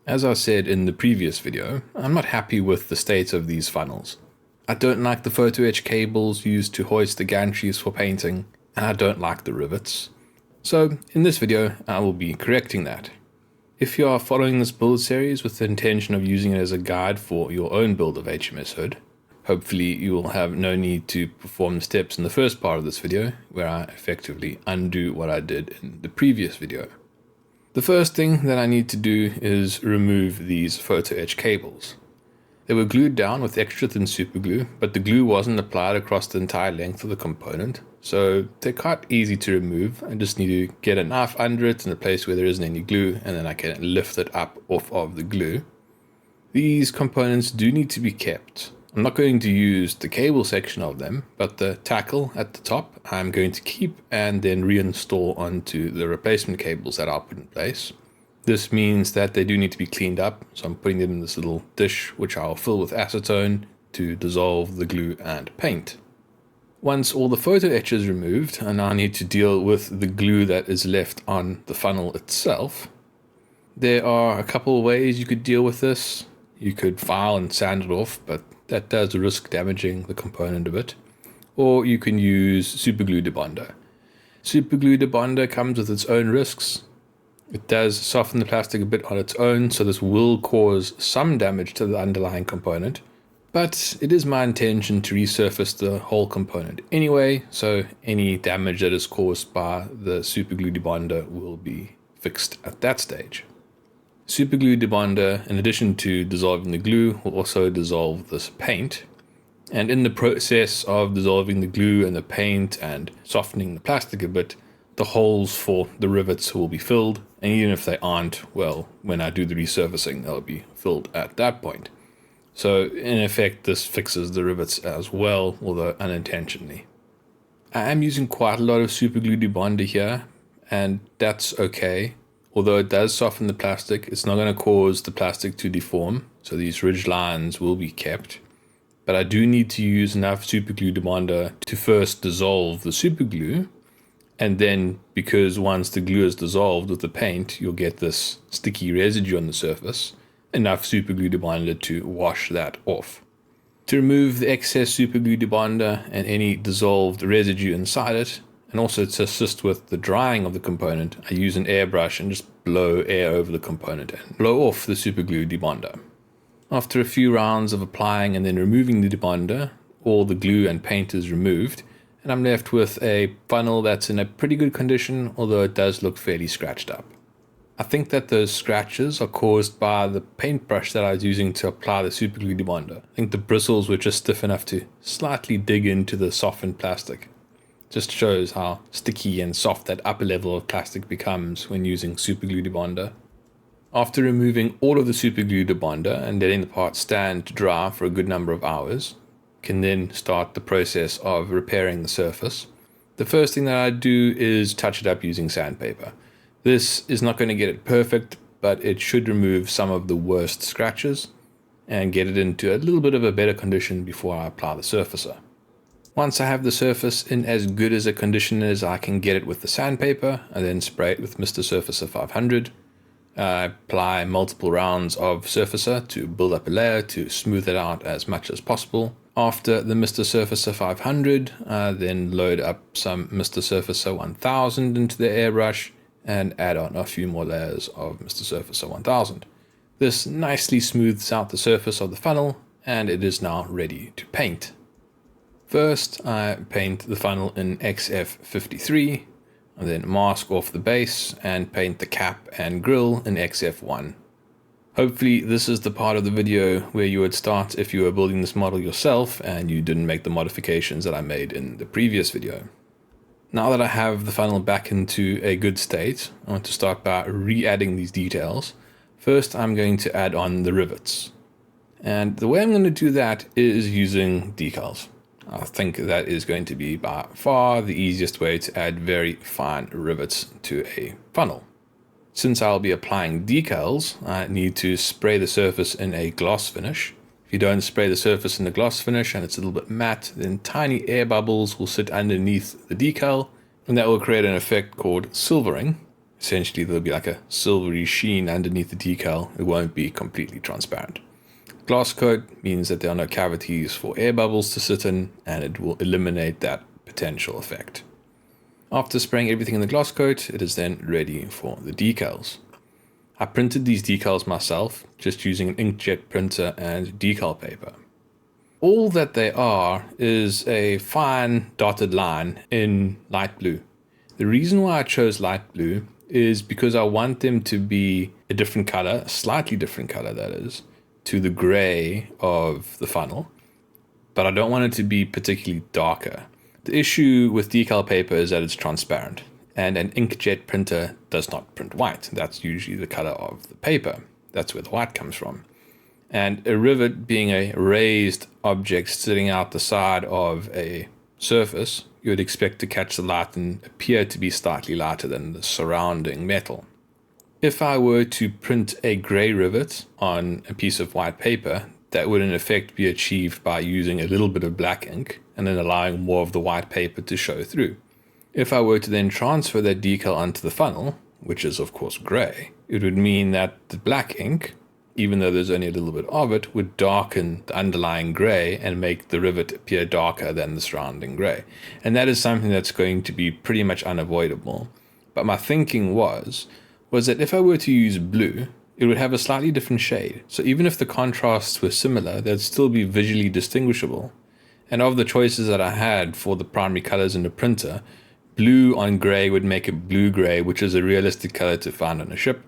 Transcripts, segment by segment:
As I said in the previous video, I'm not happy with the state of these funnels. I don't like the photo etch cables used to hoist the gantries for painting, and I don't like the rivets. So in this video, I will be correcting that. If you are following this build series with the intention of using it as a guide for your own build of HMS hood, hopefully you will have no need to perform the steps in the first part of this video, where I effectively undo what I did in the previous video. The first thing that I need to do is remove these photo etch cables. They were glued down with extra thin super glue, but the glue wasn't applied across the entire length of the component, so they're quite easy to remove. I just need to get a knife under it in a place where there isn't any glue, and then I can lift it up off of the glue. These components do need to be kept. I'm not going to use the cable section of them, but the tackle at the top I'm going to keep and then reinstall onto the replacement cables that I'll put in place. This means that they do need to be cleaned up, so I'm putting them in this little dish which I'll fill with acetone to dissolve the glue and paint. Once all the photo etch is removed, I now need to deal with the glue that is left on the funnel itself. There are a couple of ways you could deal with this. You could file and sand it off, but that does risk damaging the component a bit. Or you can use super glue debonder. Super glue debonder comes with its own risks. It does soften the plastic a bit on its own, so this will cause some damage to the underlying component. But it is my intention to resurface the whole component anyway, so any damage that is caused by the super glue debonder will be fixed at that stage. Super glue debonder, in addition to dissolving the glue, will also dissolve this paint. And in the process of dissolving the glue and the paint and softening the plastic a bit, the holes for the rivets will be filled. And even if they aren't, well, when I do the resurfacing, they'll be filled at that point. So in effect, this fixes the rivets as well, although unintentionally. I am using quite a lot of super glue debonder here, and that's okay. Although it does soften the plastic, it's not going to cause the plastic to deform, so these ridge lines will be kept. But I do need to use enough super glue debonder to first dissolve the super glue, and then because once the glue is dissolved with the paint, you'll get this sticky residue on the surface, enough super glue debonder to wash that off. To remove the excess super glue debonder and any dissolved residue inside it, and also to assist with the drying of the component, I use an airbrush and just blow air over the component and blow off the super glue debonder. After a few rounds of applying and then removing the debonder, all the glue and paint is removed, and I'm left with a funnel that's in a pretty good condition, although it does look fairly scratched up. I think that those scratches are caused by the paintbrush that I was using to apply the super glue debonder. I think the bristles were just stiff enough to slightly dig into the softened plastic. Just shows how sticky and soft that upper level of plastic becomes when using super glue debonder. After removing all of the super glue debonder and letting the part stand to dry for a good number of hours, can then start the process of repairing the surface. The first thing that I do is touch it up using sandpaper. This is not going to get it perfect, but it should remove some of the worst scratches and get it into a little bit of a better condition before I apply the surfacer. Once I have the surface in as good as a condition as I can get it with the sandpaper, I then spray it with Mr. Surfacer 500. I apply multiple rounds of surfacer to build up a layer to smooth it out as much as possible. After the Mr. Surfacer 500, I then load up some Mr. Surfacer 1000 into the airbrush and add on a few more layers of Mr. Surfacer 1000. This nicely smooths out the surface of the funnel, and it is now ready to paint. First, I paint the funnel in XF53, and then mask off the base and paint the cap and grill in XF1. Hopefully this is the part of the video where you would start if you were building this model yourself and you didn't make the modifications that I made in the previous video. Now that I have the funnel back into a good state, I want to start by re-adding these details. First, I'm going to add on the rivets. And the way I'm going to do that is using decals. I think that is going to be by far the easiest way to add very fine rivets to a funnel. Since I'll be applying decals, I need to spray the surface in a gloss finish. If you don't spray the surface in a gloss finish and it's a little bit matte, then tiny air bubbles will sit underneath the decal, and that will create an effect called silvering. Essentially, there'll be like a silvery sheen underneath the decal. It won't be completely transparent. Glass coat means that there are no cavities for air bubbles to sit in, and it will eliminate that potential effect. After spraying everything in the glass coat, it is then ready for the decals. I printed these decals myself, just using an inkjet printer and decal paper. All that they are is a fine dotted line in light blue. The reason why I chose light blue is because I want them to be a different color, a slightly different color that is, to the gray of the funnel, but I don't want it to be particularly darker. The issue with decal paper is that it's transparent, and an inkjet printer does not print white. That's usually the color of the paper. That's where the white comes from. And a rivet being a raised object sitting out the side of a surface, you would expect to catch the light and appear to be slightly lighter than the surrounding metal. If I were to print a gray rivet on a piece of white paper, that would in effect be achieved by using a little bit of black ink and then allowing more of the white paper to show through. If I were to then transfer that decal onto the funnel, which is of course gray, it would mean that the black ink, even though there's only a little bit of it, would darken the underlying gray and make the rivet appear darker than the surrounding gray. And that is something that's going to be pretty much unavoidable. But my thinking was that if I were to use blue, it would have a slightly different shade. So even if the contrasts were similar, they'd still be visually distinguishable. And of the choices that I had for the primary colors in the printer, blue on gray would make it blue-gray, which is a realistic color to find on a ship.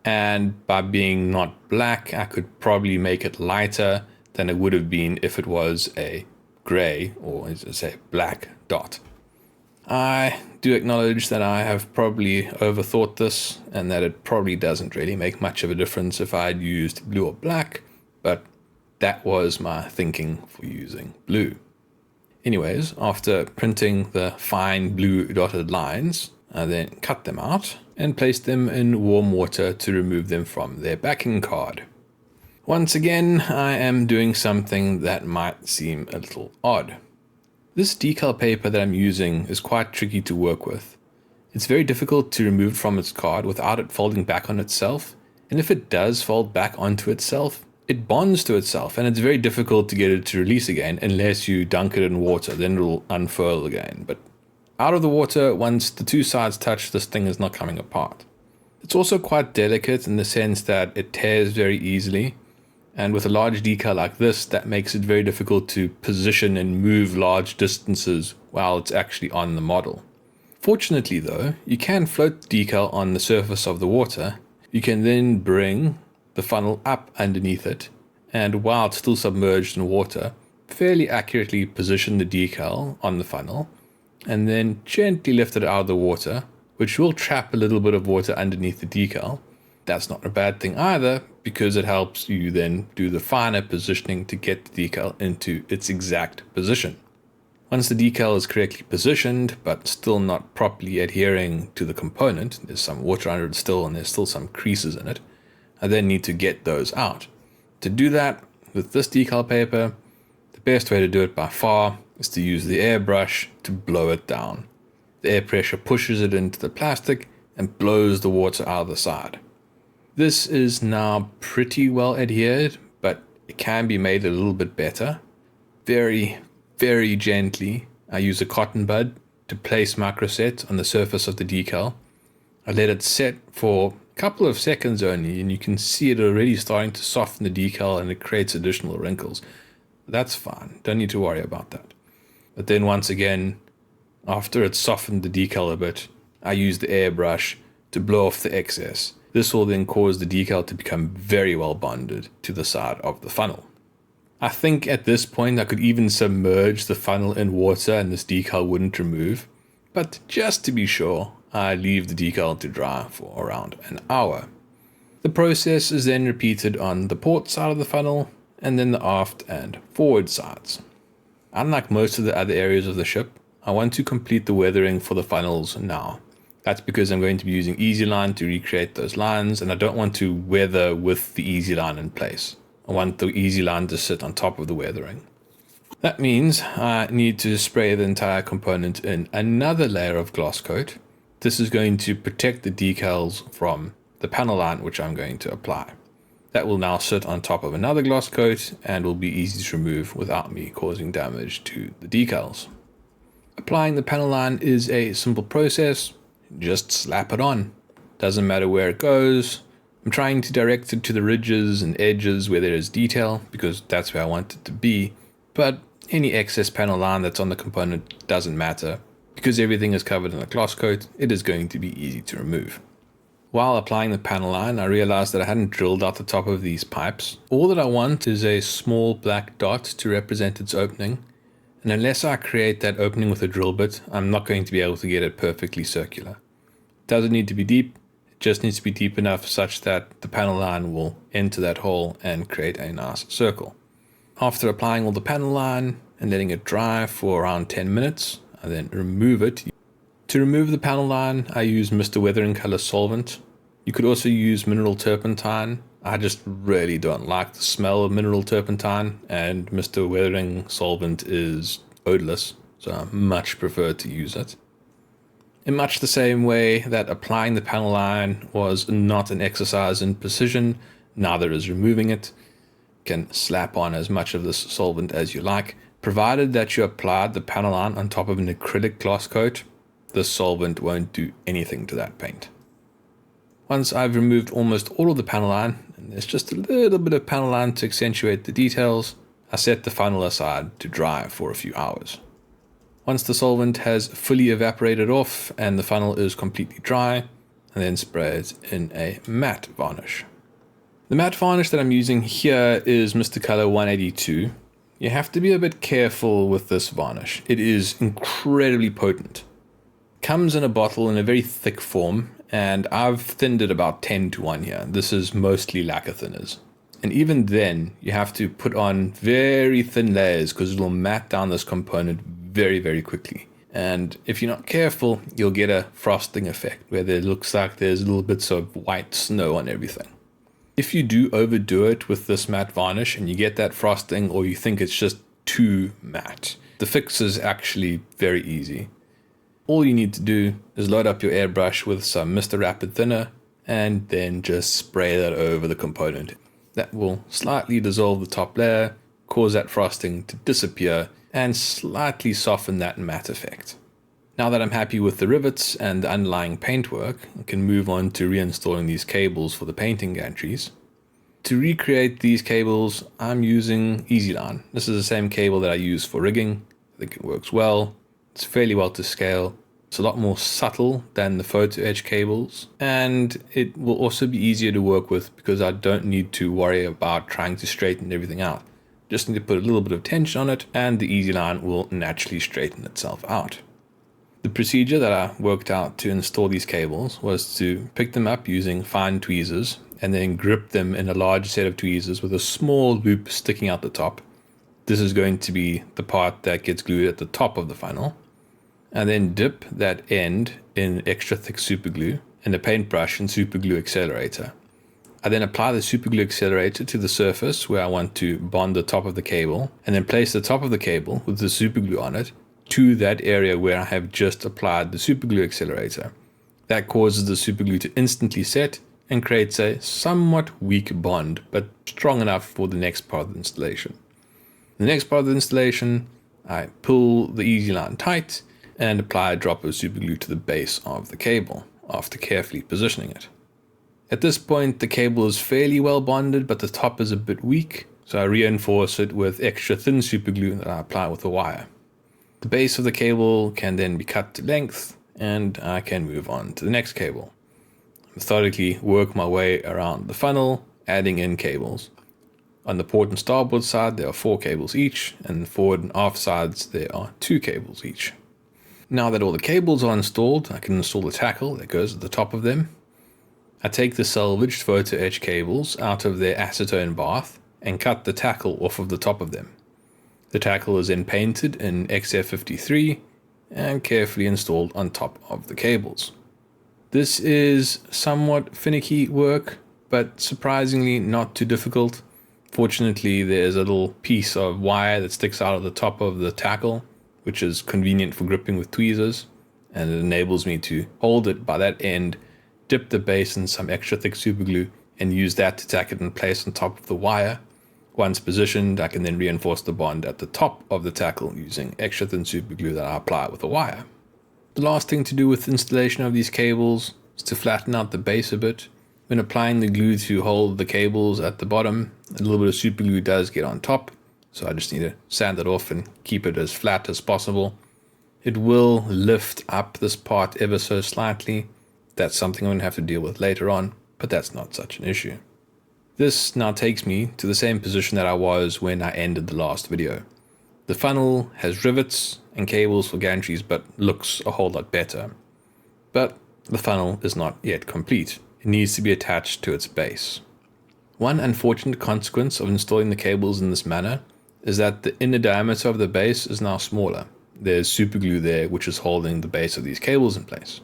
And by being not black, I could probably make it lighter than it would have been if it was a gray or, as I say, black dot. I do acknowledge that I have probably overthought this and that it probably doesn't really make much of a difference if I had used blue or black, but that was my thinking for using blue. Anyways, after printing the fine blue dotted lines, I then cut them out and placed them in warm water to remove them from their backing card. Once again, I am doing something that might seem a little odd. This decal paper that I'm using is quite tricky to work with. It's very difficult to remove from its card without it folding back on itself, and if it does fold back onto itself, it bonds to itself, and it's very difficult to get it to release again unless you dunk it in water, then it'll unfurl again. But out of the water, once the two sides touch, this thing is not coming apart. It's also quite delicate in the sense that it tears very easily, and with a large decal like this, that makes it very difficult to position and move large distances while it's actually on the model. Fortunately though, you can float the decal on the surface of the water. You can then bring the funnel up underneath it, and while it's still submerged in water, fairly accurately position the decal on the funnel, and then gently lift it out of the water, which will trap a little bit of water underneath the decal. That's not a bad thing either, because it helps you then do the finer positioning to get the decal into its exact position. Once the decal is correctly positioned, but still not properly adhering to the component, there's some water under it still, and there's still some creases in it, I then need to get those out. To do that, with this decal paper, the best way to do it by far is to use the airbrush to blow it down. The air pressure pushes it into the plastic and blows the water out of the side. This is now pretty well adhered, but it can be made a little bit better. Very, very gently, I use a cotton bud to place microset on the surface of the decal. I let it set for a couple of seconds only, and you can see it already starting to soften the decal, and it creates additional wrinkles. That's fine, don't need to worry about that. But then once again, after it's softened the decal a bit, I use the airbrush to blow off the excess. This will then cause the decal to become very well bonded to the side of the funnel. I think at this point I could even submerge the funnel in water and this decal wouldn't remove, but just to be sure, I leave the decal to dry for around an hour. The process is then repeated on the port side of the funnel and then the aft and forward sides. Unlike most of the other areas of the ship, I want to complete the weathering for the funnels now. That's because I'm going to be using Easy Line to recreate those lines, and I don't want to weather with the Easy Line in place. I want the Easy Line to sit on top of the weathering. That means I need to spray the entire component in another layer of glass coat, This is going to protect the decals from the panel line which I'm going to apply. That will now sit on top of another gloss coat and will be easy to remove without me causing damage to the decals. Applying the panel line is a simple process. Just slap it on. Doesn't matter where it goes. I'm trying to direct it to the ridges and edges where there is detail because that's where I want it to be, but any excess panel line that's on the component doesn't matter. Because everything is covered in a gloss coat, it is going to be easy to remove. While applying the panel line, I realized that I hadn't drilled out the top of these pipes. All that I want is a small black dot to represent its opening, and unless I create that opening with a drill bit, I'm not going to be able to get it perfectly circular. It doesn't need to be deep, it just needs to be deep enough such that the panel line will enter that hole and create a nice circle. After applying all the panel line and letting it dry for around 10 minutes, I then remove it. To remove the panel line, I use Mr. Weathering Color solvent. You could also use mineral turpentine. I just really don't like the smell of mineral turpentine, and Mr. Weathering solvent is odorless, so I much prefer to use it. In much the same way that applying the panel line was not an exercise in precision, neither is removing it. You can slap on as much of this solvent as you like, provided that you applied the panel line on top of an acrylic gloss coat. This solvent won't do anything to that paint. Once I've removed almost all of the panel line, and there's just a little bit of panel line to accentuate the details, I set the funnel aside to dry for a few hours. Once the solvent has fully evaporated off and the funnel is completely dry, I then spray it in a matte varnish. The matte varnish that I'm using here is Mr. Color 182. You have to be a bit careful with this varnish. It is incredibly potent. Comes in a bottle in a very thick form, and I've thinned it about 10 to 1 here. This is mostly lacquer thinners. And even then, you have to put on very thin layers because it will mat down this component very, very quickly. And if you're not careful, you'll get a frosting effect where it looks like there's little bits of white snow on everything. If you do overdo it with this matte varnish and you get that frosting, or you think it's just too matte, the fix is actually very easy. All you need to do is load up your airbrush with some Mr. Rapid Thinner and then just spray that over the component. That will slightly dissolve the top layer, cause that frosting to disappear, and slightly soften that matte effect. Now that I'm happy with the rivets and the underlying paintwork, I can move on to reinstalling these cables for the painting gantries. To recreate these cables, I'm using EasyLine. This is the same cable that I use for rigging. I think it works well. It's fairly well to scale. It's a lot more subtle than the photo etch cables, and it will also be easier to work with because I don't need to worry about trying to straighten everything out. Just need to put a little bit of tension on it and the EasyLine will naturally straighten itself out. The procedure that I worked out to install these cables was to pick them up using fine tweezers and then grip them in a large set of tweezers with a small loop sticking out the top. This is going to be the part that gets glued at the top of the funnel. And then dip that end in extra thick super glue and a paintbrush and super glue accelerator. I then apply the super glue accelerator to the surface where I want to bond the top of the cable, and then place the top of the cable with the super glue on it to that area where I have just applied the super glue accelerator. That causes the super glue to instantly set and creates a somewhat weak bond, but strong enough for the next part of the installation. The next part of the installation, I pull the EasyLine tight and apply a drop of super glue to the base of the cable after carefully positioning it. At this point, the cable is fairly well bonded, but the top is a bit weak, so I reinforce it with extra thin super glue that I apply with a wire. The base of the cable can then be cut to length, and I can move on to the next cable. Methodically work my way around the funnel, adding in cables. On the port and starboard side, there are 4 cables each, and forward and aft sides, there are 2 cables each. Now that all the cables are installed, I can install the tackle that goes at the top of them. I take the salvaged photo etch cables out of their acetone bath and cut the tackle off of the top of them. The tackle is then painted in XF53 and carefully installed on top of the cables. This is somewhat finicky work, but surprisingly not too difficult. Fortunately, there's a little piece of wire that sticks out of the top of the tackle, which is convenient for gripping with tweezers. and it enables me to hold it by that end, dip the base in some extra thick super glue, and use that to tack it in place on top of the wire. Once positioned, I can then reinforce the bond at the top of the tackle using extra thin super glue that I apply with a wire. The last thing to do with installation of these cables is to flatten out the base a bit. When applying the glue to hold the cables at the bottom, a little bit of super glue does get on top, so I just need to sand it off and keep it as flat as possible. It will lift up this part ever so slightly. That's something I'm going to have to deal with later on, but that's not such an issue. This now takes me to the same position that I was when I ended the last video. The funnel has rivets and cables for gantries, but looks a whole lot better. But the funnel is not yet complete. It needs to be attached to its base. One unfortunate consequence of installing the cables in this manner is that the inner diameter of the base is now smaller. There's super glue there which is holding the base of these cables in place.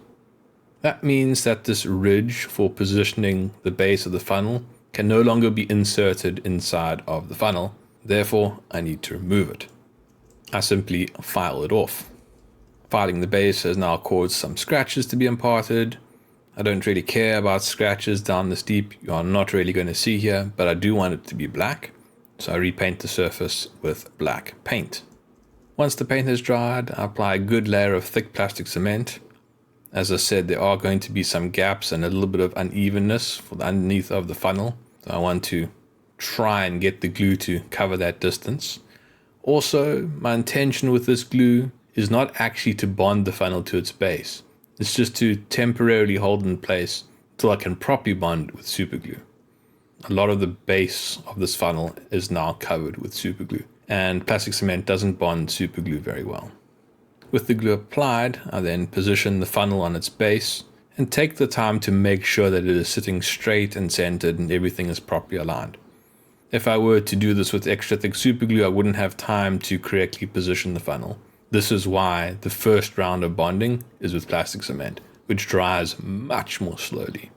That means that this ridge for positioning the base of the funnel can no longer be inserted inside of the funnel. Therefore, I need to remove it. I simply file it off. Filing the base has now caused some scratches to be imparted. I don't really care about scratches down this deep. You are not really going to see here, but I do want it to be black. So I repaint the surface with black paint. Once the paint has dried, I apply a good layer of thick plastic cement. As I said, there are going to be some gaps and a little bit of unevenness for the underneath of the funnel. So I want to try and get the glue to cover that distance. Also, my intention with this glue is not actually to bond the funnel to its base. It's just to temporarily hold it in place until I can properly bond with super glue. A lot of the base of this funnel is now covered with super glue, and plastic cement doesn't bond super glue very well. With the glue applied, I then position the funnel on its base and take the time to make sure that it is sitting straight and centered and everything is properly aligned. If I were to do this with extra thick super glue, I wouldn't have time to correctly position the funnel. This is why the first round of bonding is with plastic cement, which dries much more slowly.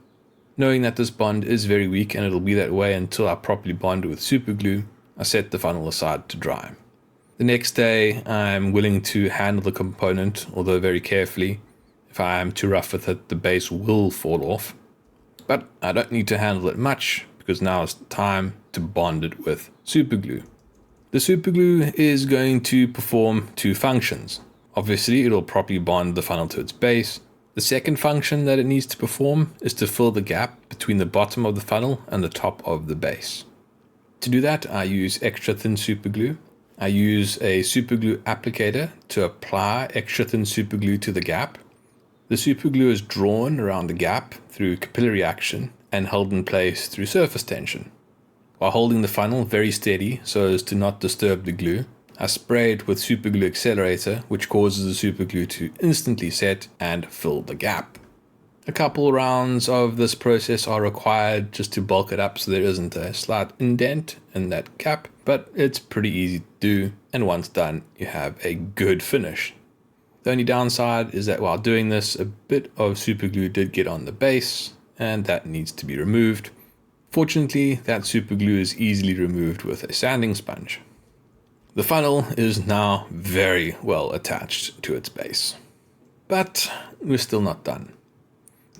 Knowing that this bond is very weak and it'll be that way until I properly bond it with super glue, I set the funnel aside to dry. The next day, I'm willing to handle the component, although very carefully. If I am too rough with it, the base will fall off. But I don't need to handle it much, because now it's time to bond it with super glue. The super glue is going to perform two functions. Obviously, it'll properly bond the funnel to its base. The second function that it needs to perform is to fill the gap between the bottom of the funnel and the top of the base. To do that, I use extra thin super glue. I use a super glue applicator to apply extra thin super glue to the gap. The super glue is drawn around the gap through capillary action and held in place through surface tension. While holding the funnel very steady so as to not disturb the glue, I spray it with super glue accelerator, which causes the super glue to instantly set and fill the gap. A couple rounds of this process are required just to bulk it up so there isn't a slight indent in that gap, but it's pretty easy to do, and once done, you have a good finish. The only downside is that while doing this, a bit of super glue did get on the base, and that needs to be removed. Fortunately, that super glue is easily removed with a sanding sponge. The funnel is now very well attached to its base. But we're still not done.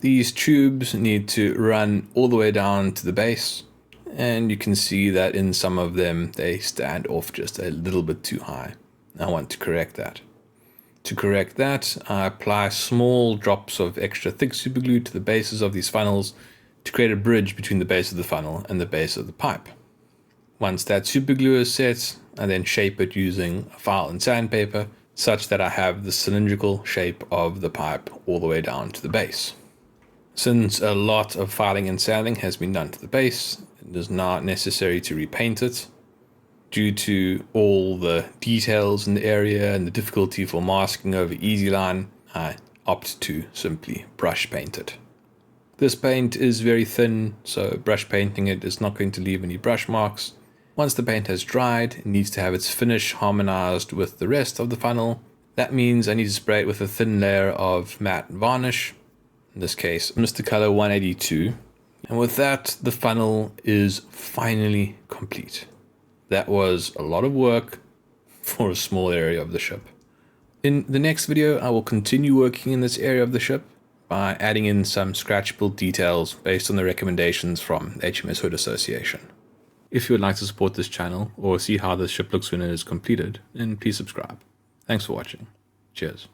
These tubes need to run all the way down to the base, and you can see that in some of them they stand off just a little bit too high. I want to correct that. To correct that, I apply small drops of extra thick super glue to the bases of these funnels to create a bridge between the base of the funnel and the base of the pipe. Once that super glue is set, I then shape it using a file and sandpaper such that I have the cylindrical shape of the pipe all the way down to the base. Since a lot of filing and sanding has been done to the base, it is not necessary to repaint it. Due to all the details in the area and the difficulty for masking over easy line, I opt to simply brush paint it. This paint is very thin, so brush painting it is not going to leave any brush marks. Once the paint has dried, it needs to have its finish harmonized with the rest of the funnel. That means I need to spray it with a thin layer of matte varnish, in this case Mr. Color 182, and with that the funnel is finally complete. That was a lot of work for a small area of the ship. In the next video, I will continue working in this area of the ship by adding in some scratchable details based on the recommendations from HMS Hood Association. If you would like to support this channel or see how this ship looks when it is completed, then please subscribe. Thanks for watching. Cheers.